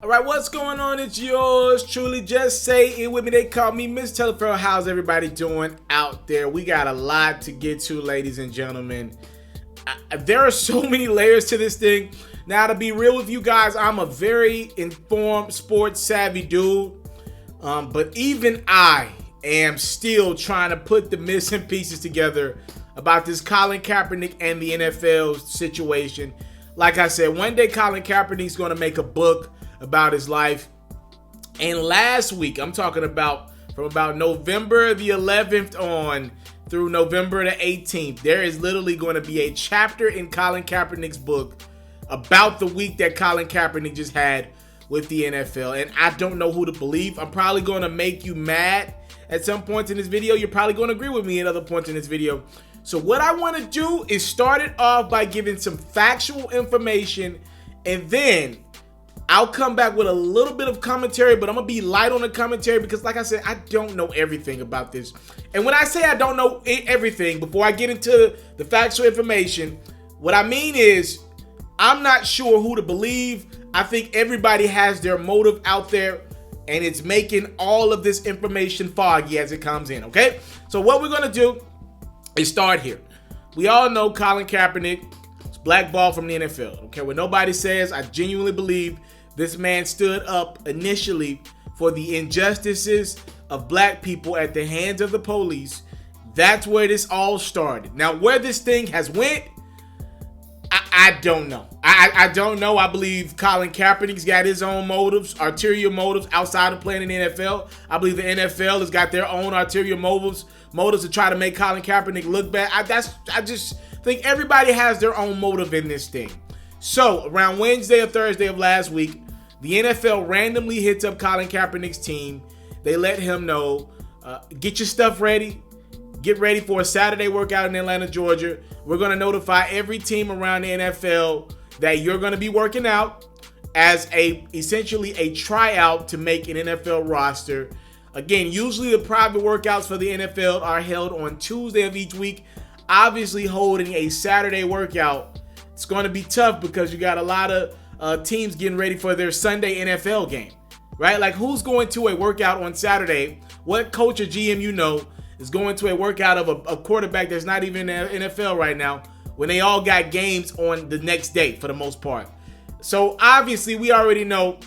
All right, what's going on? It's yours truly. Just say it with me. They call me Mr.Taliaferro. How's everybody doing out there? We got a lot to get to, ladies and gentlemen. There are so many layers to this thing. Now, to be real with you guys, I'm a very informed, sports savvy dude. But even I am still trying to put the missing pieces together about this Colin Kaepernick and the NFL situation. Like I said, one day Colin Kaepernick's going to make a book about his life. And last week, I'm talking about from about November the 11th on through November the 18th, there is literally going to be a chapter in Colin Kaepernick's book about the week that Colin Kaepernick just had with the NFL. And I don't know who to believe. I'm probably going to make you mad at some points in this video. You're probably going to agree with me at other points in this video. So what I want to do is start it off by giving some factual information, and then I'll come back with a little bit of commentary, but I'm going to be light on the commentary because, like I said, I don't know everything about this. And when I say I don't know everything, before I get into the factual information, what I mean is I'm not sure who to believe. I think everybody has their motive out there, and it's making all of this information foggy as it comes in, okay? So what we're going to do is start here. We all know Colin Kaepernick is blackballed from the NFL. Okay, what nobody says, I genuinely believe this man stood up initially for the injustices of black people at the hands of the police. That's where this all started. Now, where this thing has went, I don't know. I don't know. I believe Colin Kaepernick's got his own motives, ulterior motives outside of playing in the NFL. I believe the NFL has got their own ulterior motives to try to make Colin Kaepernick look bad. I just think everybody has their own motive in this thing. So around Wednesday or Thursday of last week, the NFL randomly hits up Colin Kaepernick's team. They let him know, get your stuff ready. Get ready for a Saturday workout in Atlanta, Georgia. We're going to notify every team around the NFL that you're going to be working out as essentially a tryout to make an NFL roster. Again, usually the private workouts for the NFL are held on Tuesday of each week. Obviously, holding a Saturday workout, it's going to be tough because you got a lot of teams getting ready for their Sunday NFL game, right? Like, who's going to a workout on Saturday? What coach or GM you know is going to a workout of a quarterback that's not even in the NFL right now when they all got games on the next day for the most part? So obviously we already know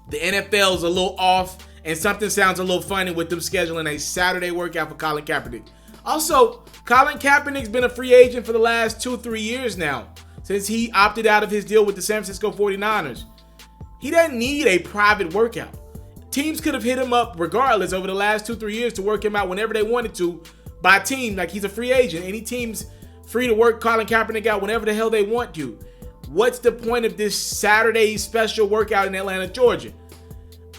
the NFL is a little off and something sounds a little funny with them scheduling a Saturday workout for Colin Kaepernick. Also, Colin Kaepernick's been a free agent for the last 2-3 years now since he opted out of his deal with the San Francisco 49ers. He doesn't need a private workout. Teams could have hit him up regardless over the last 2-3 years to work him out whenever they wanted to by team. Like, he's a free agent. Any team's free to work Colin Kaepernick out whenever the hell they want to. What's the point of this Saturday special workout in Atlanta, Georgia?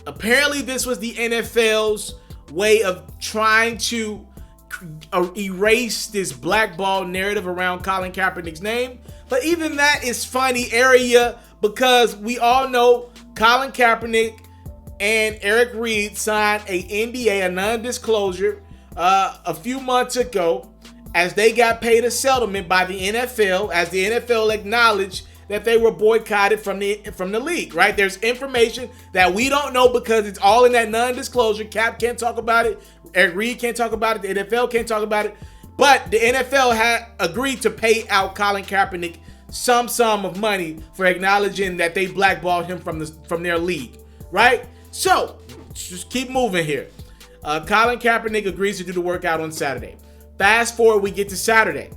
Apparently, this was the NFL's way of trying to erase this blackball narrative around Colin Kaepernick's name. But even that is funny area because we all know Colin Kaepernick and Eric Reid signed a NDA, a non-disclosure, a few months ago as they got paid a settlement by the NFL, as the NFL acknowledged that they were boycotted from the league, right? There's information that we don't know because it's all in that non-disclosure. KAP can't talk about it. Eric Reid can't talk about it. The NFL can't talk about it. But the NFL had agreed to pay out Colin Kaepernick some sum of money for acknowledging that they blackballed him from their league, right? So, just keep moving here. Colin Kaepernick agrees to do the workout on Saturday. Fast forward, we get to Saturday.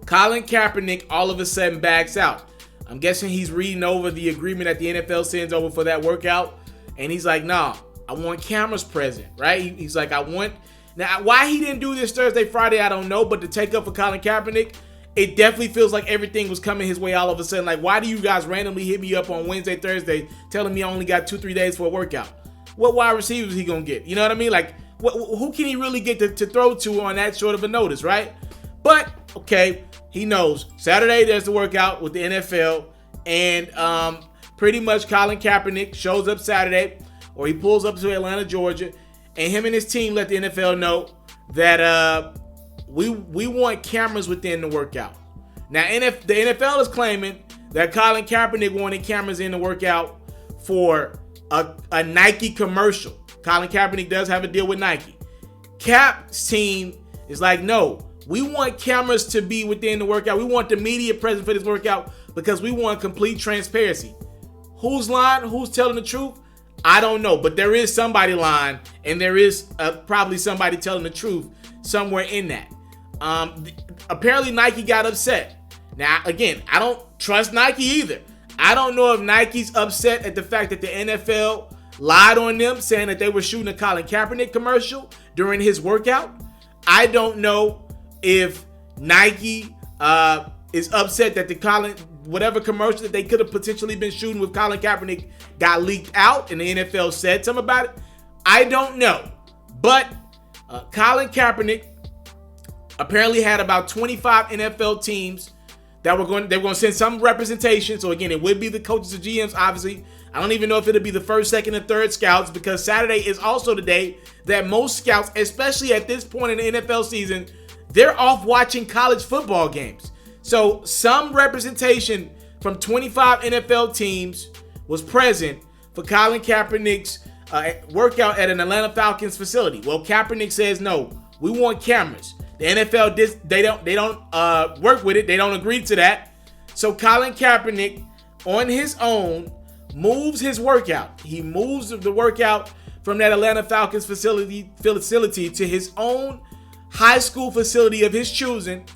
Colin Kaepernick all of a sudden backs out. I'm guessing he's reading over the agreement that the NFL sends over for that workout. And he's like, nah, I want cameras present, right? He's like, Now, why he didn't do this Thursday, Friday, I don't know. But to take up for Colin Kaepernick, it definitely feels like everything was coming his way all of a sudden. Like, why do you guys randomly hit me up on Wednesday, Thursday, telling me I only got 2-3 days for a workout? What wide receivers he gonna get? You know what I mean? Like, who can he really get to throw to on that short of a notice, right? But, okay, he knows. Saturday, there's the workout with the NFL. And pretty much Colin Kaepernick shows up Saturday, or he pulls up to Atlanta, Georgia, and him and his team let the NFL know that we want cameras within the workout. Now, the NFL is claiming that Colin Kaepernick wanted cameras in the workout for a Nike commercial. Colin Kaepernick does have a deal with Nike. Kap's team is like, no, we want cameras to be within the workout. We want the media present for this workout because we want complete transparency. Who's lying? Who's telling the truth? I don't know, but there is somebody lying, and there is probably somebody telling the truth somewhere in that. Apparently Nike got upset. Now, again, I don't trust Nike either. I don't know if Nike's upset at the fact that the NFL lied on them, saying that they were shooting a Colin Kaepernick commercial during his workout. I don't know if Nike is upset that whatever commercial that they could have potentially been shooting with Colin Kaepernick got leaked out and the NFL said something about it. I don't know. But Colin Kaepernick apparently had about 25 NFL teams that they were going to send some representation. So again, it would be the coaches and GMs, obviously. I don't even know if it'll be the first, second, and third scouts, because Saturday is also the day that most scouts, especially at this point in the NFL season, they're off watching college football games. So some representation from 25 NFL teams was present for Colin Kaepernick's workout at an Atlanta Falcons facility. Well, Kaepernick says, no, we want cameras. The NFL, they don't work with it. They don't agree to that. So Colin Kaepernick, on his own, moves his workout. He moves the workout from that Atlanta Falcons facility to his own high school facility of his choosing.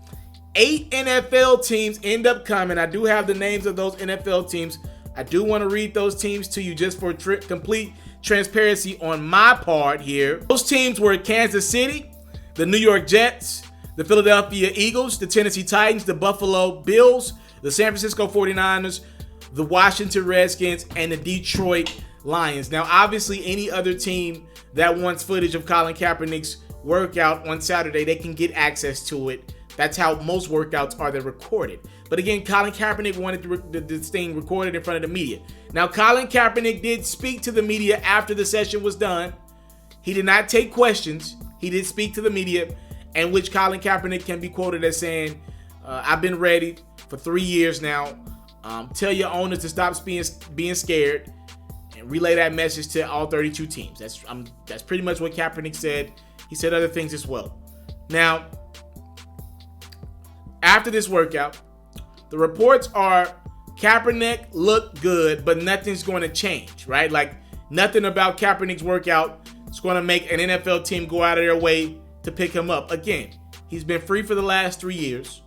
8 NFL teams end up coming. I do have the names of those NFL teams. I do want to read those teams to you just for complete transparency on my part here. Those teams were Kansas City, the New York Jets, the Philadelphia Eagles, the Tennessee Titans, the Buffalo Bills, the San Francisco 49ers, the Washington Redskins, and the Detroit Lions. Now, obviously, any other team that wants footage of Colin Kaepernick's workout on Saturday, they can get access to it. That's how most workouts are. They're recorded. But again, Colin Kaepernick wanted this thing recorded in front of the media. Now, Colin Kaepernick did speak to the media after the session was done. He did not take questions. He did speak to the media, in which Colin Kaepernick can be quoted as saying, I've been ready for 3 years now. Tell your owners to stop being scared, and relay that message to all 32 teams. That's pretty much what Kaepernick said. He said other things as well. Now, after this workout, the reports are Kaepernick looked good, but nothing's going to change, right? Like, nothing about Kaepernick's workout is going to make an NFL team go out of their way to pick him up. Again, he's been free for the last 3 years.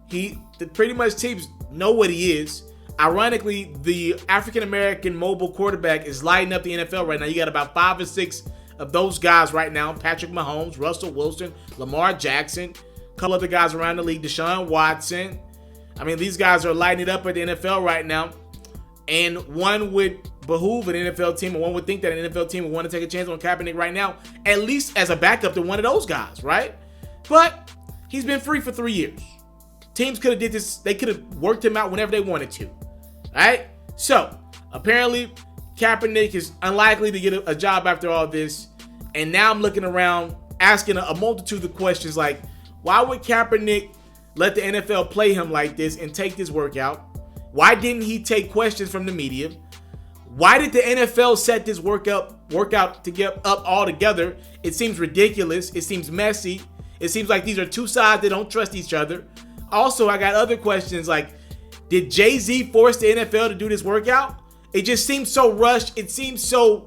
Pretty much teams know what he is. Ironically, the African-American mobile quarterback is lighting up the NFL right now. You got about 5 or 6 of those guys right now. Patrick Mahomes, Russell Wilson, Lamar Jackson, a couple other guys around the league, Deshaun Watson. I mean, these guys are lighting it up at the NFL right now. And one would behoove an NFL team, or one would think that an NFL team would want to take a chance on Kaepernick right now, at least as a backup to one of those guys, right? But he's been free for 3 years. Teams could have did this. They could have worked him out whenever they wanted to. All right? So, apparently, Kaepernick is unlikely to get a job after all this. And now I'm looking around asking a multitude of questions like, why would Kaepernick let the NFL play him like this and take this workout? Why didn't he take questions from the media? Why did the NFL set this workout to get up all together? It seems ridiculous. It seems messy. It seems like these are two sides that don't trust each other. Also, I got other questions like, did Jay-Z force the NFL to do this workout? It just seems so rushed. It seems so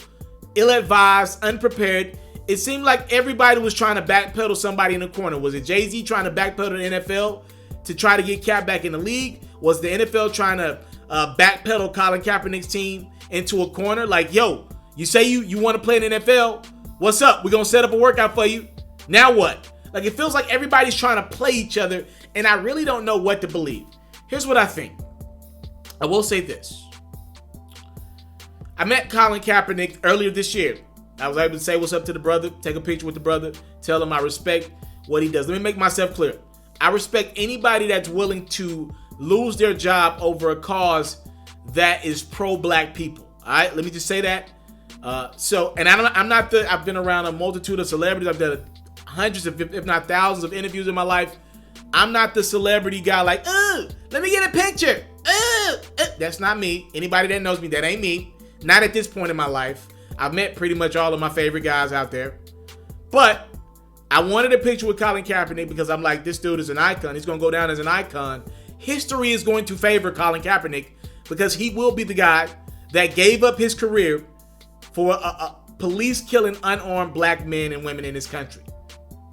ill-advised, unprepared. It seemed like everybody was trying to backpedal somebody in the corner. Was it Jay-Z trying to backpedal the NFL to try to get Cap back in the league? Was the NFL trying to backpedal Colin Kaepernick's team into a corner? Like, yo, you say you want to play in the NFL? What's up? We're going to set up a workout for you. Now what? Like, it feels like everybody's trying to play each other, and I really don't know what to believe. Here's what I think. I will say this. I met Colin Kaepernick earlier this year. I was able to say what's up to the brother, take a picture with the brother, tell him I respect what he does. Let me make myself clear. I respect anybody that's willing to lose their job over a cause that is pro-black people. All right, let me just say that. I've been around a multitude of celebrities. I've done hundreds of, if not thousands of interviews in my life. I'm not the celebrity guy like, let me get a picture. That's not me. Anybody that knows me, that ain't me. Not at this point in my life. I've met pretty much all of my favorite guys out there. But I wanted a picture with Colin Kaepernick because I'm like, this dude is an icon. He's going to go down as an icon. History is going to favor Colin Kaepernick because he will be the guy that gave up his career for police killing unarmed black men and women in this country.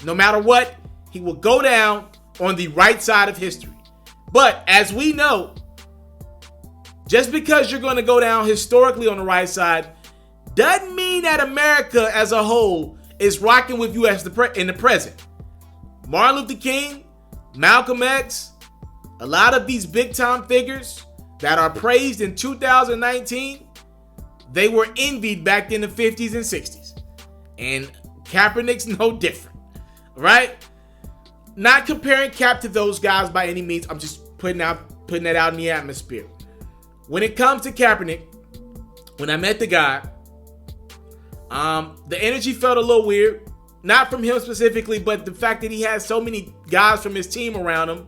No matter what, he will go down on the right side of history. But as we know, just because you're going to go down historically on the right side doesn't mean that America as a whole is rocking with you as in the present. Martin Luther King, Malcolm X, a lot of these big time figures that are praised in 2019, they were envied back in the 50s and 60s. And Kaepernick's no different, right? Not comparing Cap to those guys by any means. I'm just putting that out in the atmosphere. When it comes to Kaepernick, when I met the guy, the energy felt a little weird. Not from him specifically, but the fact that he had so many guys from his team around him,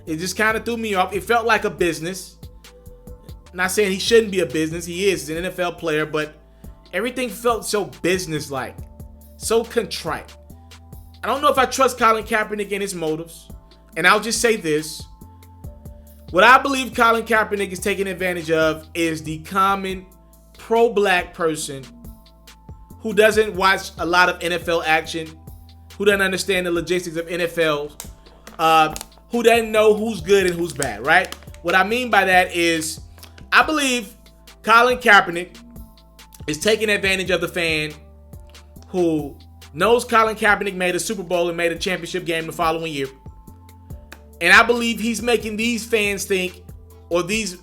it just kind of threw me off. It felt like a business. Not saying he shouldn't be a business. He is. He's an NFL player, but everything felt so business-like, so contrite. I don't know if I trust Colin Kaepernick and his motives. And I'll just say this. What I believe Colin Kaepernick is taking advantage of is the common pro-black person who doesn't watch a lot of NFL action, who doesn't understand the logistics of NFL, who doesn't know who's good and who's bad, right? What I mean by that is I believe Colin Kaepernick is taking advantage of the fan who knows Colin Kaepernick made a Super Bowl and made a championship game the following year. And I believe he's making these fans think, or these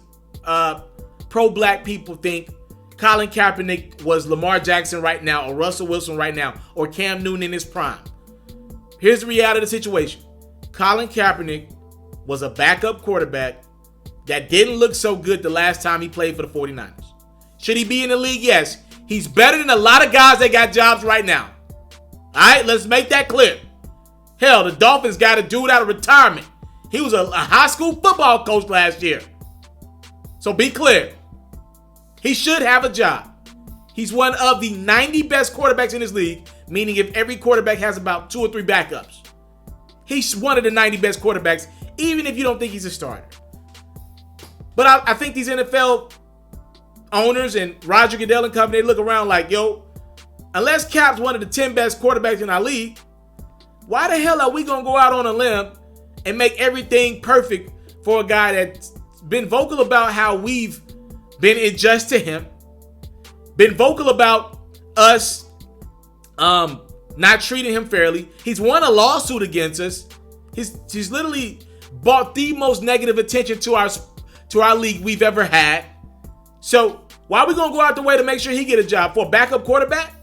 pro-black people think, Colin Kaepernick was Lamar Jackson right now, or Russell Wilson right now, or Cam Newton in his prime. Here's the reality of the situation. Colin Kaepernick was a backup quarterback that didn't look so good the last time he played for the 49ers. Should he be in the league? Yes. He's better than a lot of guys that got jobs right now. All right, let's make that clear. Hell, the Dolphins got a dude out of retirement. He was a high school football coach last year. So be clear. He should have a job. He's one of the 90 best quarterbacks in this league, meaning if every quarterback has about 2 or 3 backups. He's one of the 90 best quarterbacks, even if you don't think he's a starter. But I think these NFL owners and Roger Goodell and company, they look around like, yo, unless Cap's one of the 10 best quarterbacks in our league, why the hell are we going to go out on a limb and make everything perfect for a guy that's been vocal about how we've been unjust to him, been vocal about us not treating him fairly. He's won a lawsuit against us. He's literally brought the most negative attention to our league we've ever had. So why are we going to go out the way to make sure he get a job? For a backup quarterback?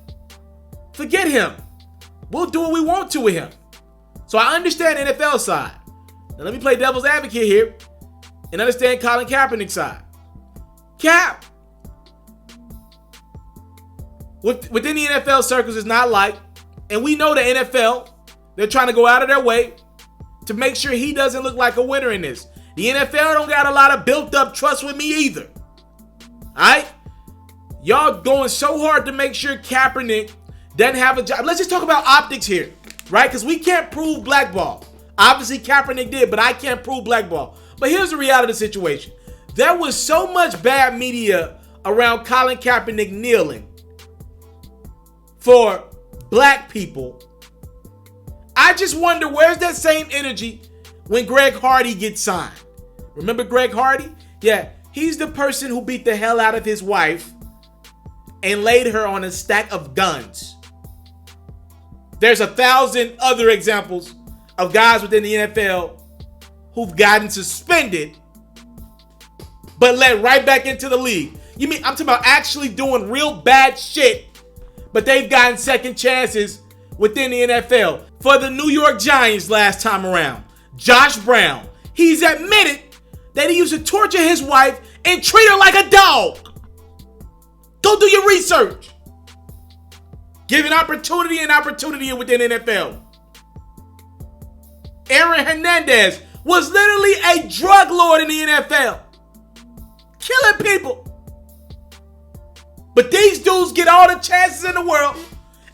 Forget him. We'll do what we want to with him. So I understand the NFL side. Now let me play devil's advocate here and understand Colin Kaepernick's side. Cap, within the NFL circles, is not liked, and we know the NFL, they're trying to go out of their way to make sure he doesn't look like a winner in this. The NFL don't got a lot of built up trust with me either. Alright? Y'all going so hard to make sure Kaepernick doesn't have a job. Let's just talk about optics here, right? Because we can't prove blackball. Obviously, Kaepernick did, but I can't prove blackball. But here's the reality of the situation. There was so much bad media around Colin Kaepernick kneeling for black people. I just wonder, where's that same energy when Greg Hardy gets signed? Remember Greg Hardy? Yeah, he's the person who beat the hell out of his wife and laid her on a stack of guns. There's 1,000 other examples of guys within the NFL who've gotten suspended but led right back into the league. You mean I'm talking about actually doing real bad shit, but they've gotten second chances within the NFL. For the New York Giants last time around, Josh Brown, he's admitted that he used to torture his wife and treat her like a dog. Go do your research. Giving opportunity within the NFL. Aaron Hernandez was literally a drug lord in the NFL. Killing people. But these dudes get all the chances in the world.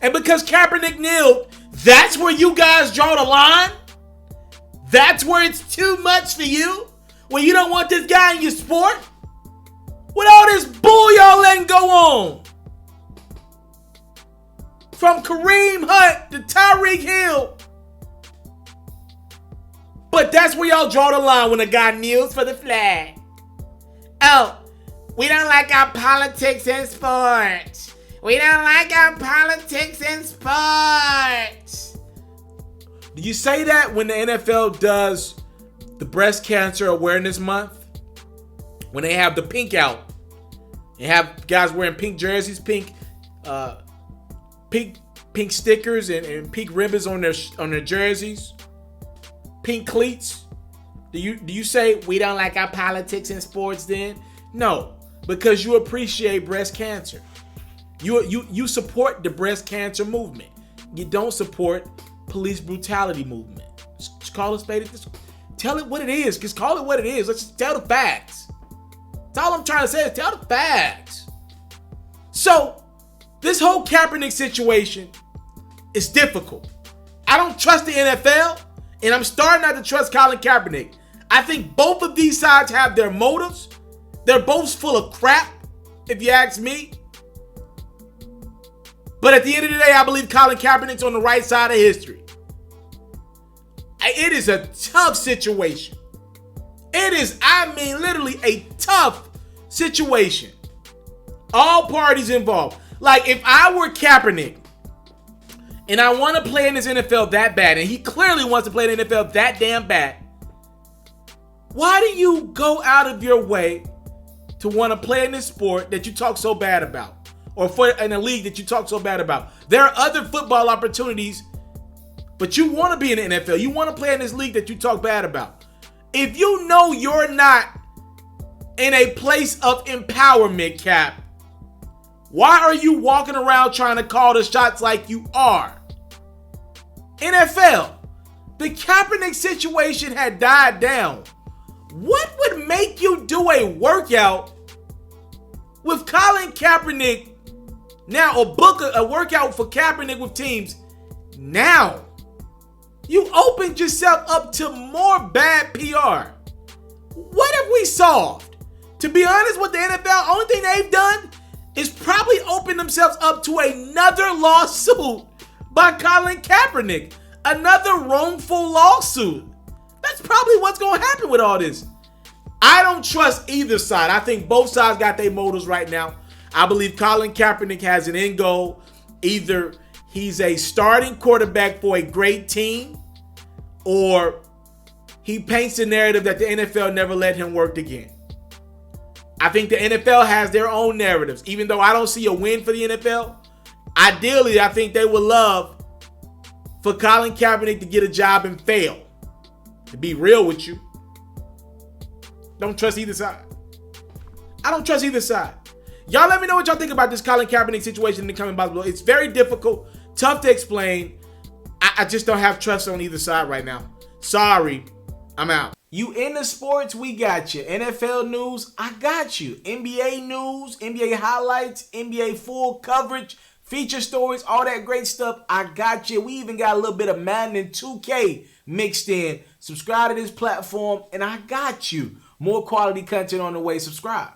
And because Kaepernick kneeled, that's where you guys draw the line? That's where it's too much for you? When you don't want this guy in your sport? With all this bull y'all letting go on. From Kareem Hunt to Tyreek Hill. But that's where y'all draw the line when a guy kneels for the flag. Oh, we don't like our politics in sports. We don't like our politics in sports. Do you say that when the NFL does the breast cancer awareness month? When they have the pink out. They have guys wearing pink jerseys, pink stickers and pink ribbons on their jerseys. Pink cleats. Do you say we don't like our politics in sports then? No, because you appreciate breast cancer. You support the breast cancer movement. You don't support police brutality movement. Just call it spade. Tell it what it is. Just call it what it is. Let's just tell the facts. That's all I'm trying to say is tell the facts. So, this whole Kaepernick situation is difficult. I don't trust the NFL, and I'm starting not to trust Colin Kaepernick. I think both of these sides have their motives. They're both full of crap, if you ask me. But at the end of the day, I believe Colin Kaepernick's on the right side of history. It is a tough situation. It is, literally a tough situation. All parties involved. Like, if I were Kaepernick and I want to play in this NFL that bad, and he clearly wants to play in the NFL that damn bad, why do you go out of your way to want to play in this sport that you talk so bad about? Or in a league that you talk so bad about? There are other football opportunities, but you want to be in the NFL. You want to play in this league that you talk bad about. If you know you're not in a place of empowerment, Cap, why are you walking around trying to call the shots like you are? NFL, the Kaepernick situation had died down. What would make you do a workout with Colin Kaepernick now, or book a workout for Kaepernick with teams now? You opened yourself up to more bad PR. What have we solved? To be honest with the NFL, only thing they've done is probably open themselves up to another lawsuit by Colin Kaepernick. Another wrongful lawsuit. That's probably what's going to happen with all this. I don't trust either side. I think both sides got their motives right now. I believe Colin Kaepernick has an end goal. Either he's a starting quarterback for a great team, or he paints the narrative that the NFL never let him work again. I think the NFL has their own narratives. Even though I don't see a win for the NFL, ideally, I think they would love for Colin Kaepernick to get a job and fail. To be real with you. Don't trust either side. I don't trust either side. Y'all let me know what y'all think about this Colin Kaepernick situation in the coming box below. It's very difficult, tough to explain. I just don't have trust on either side right now. Sorry, I'm out. You into sports, we got you. NFL news, I got you. NBA news, NBA highlights, NBA full coverage, feature stories, all that great stuff, I got you. We even got a little bit of Madden and 2K mixed in. Subscribe to this platform, and I got you. More quality content on the way. Subscribe.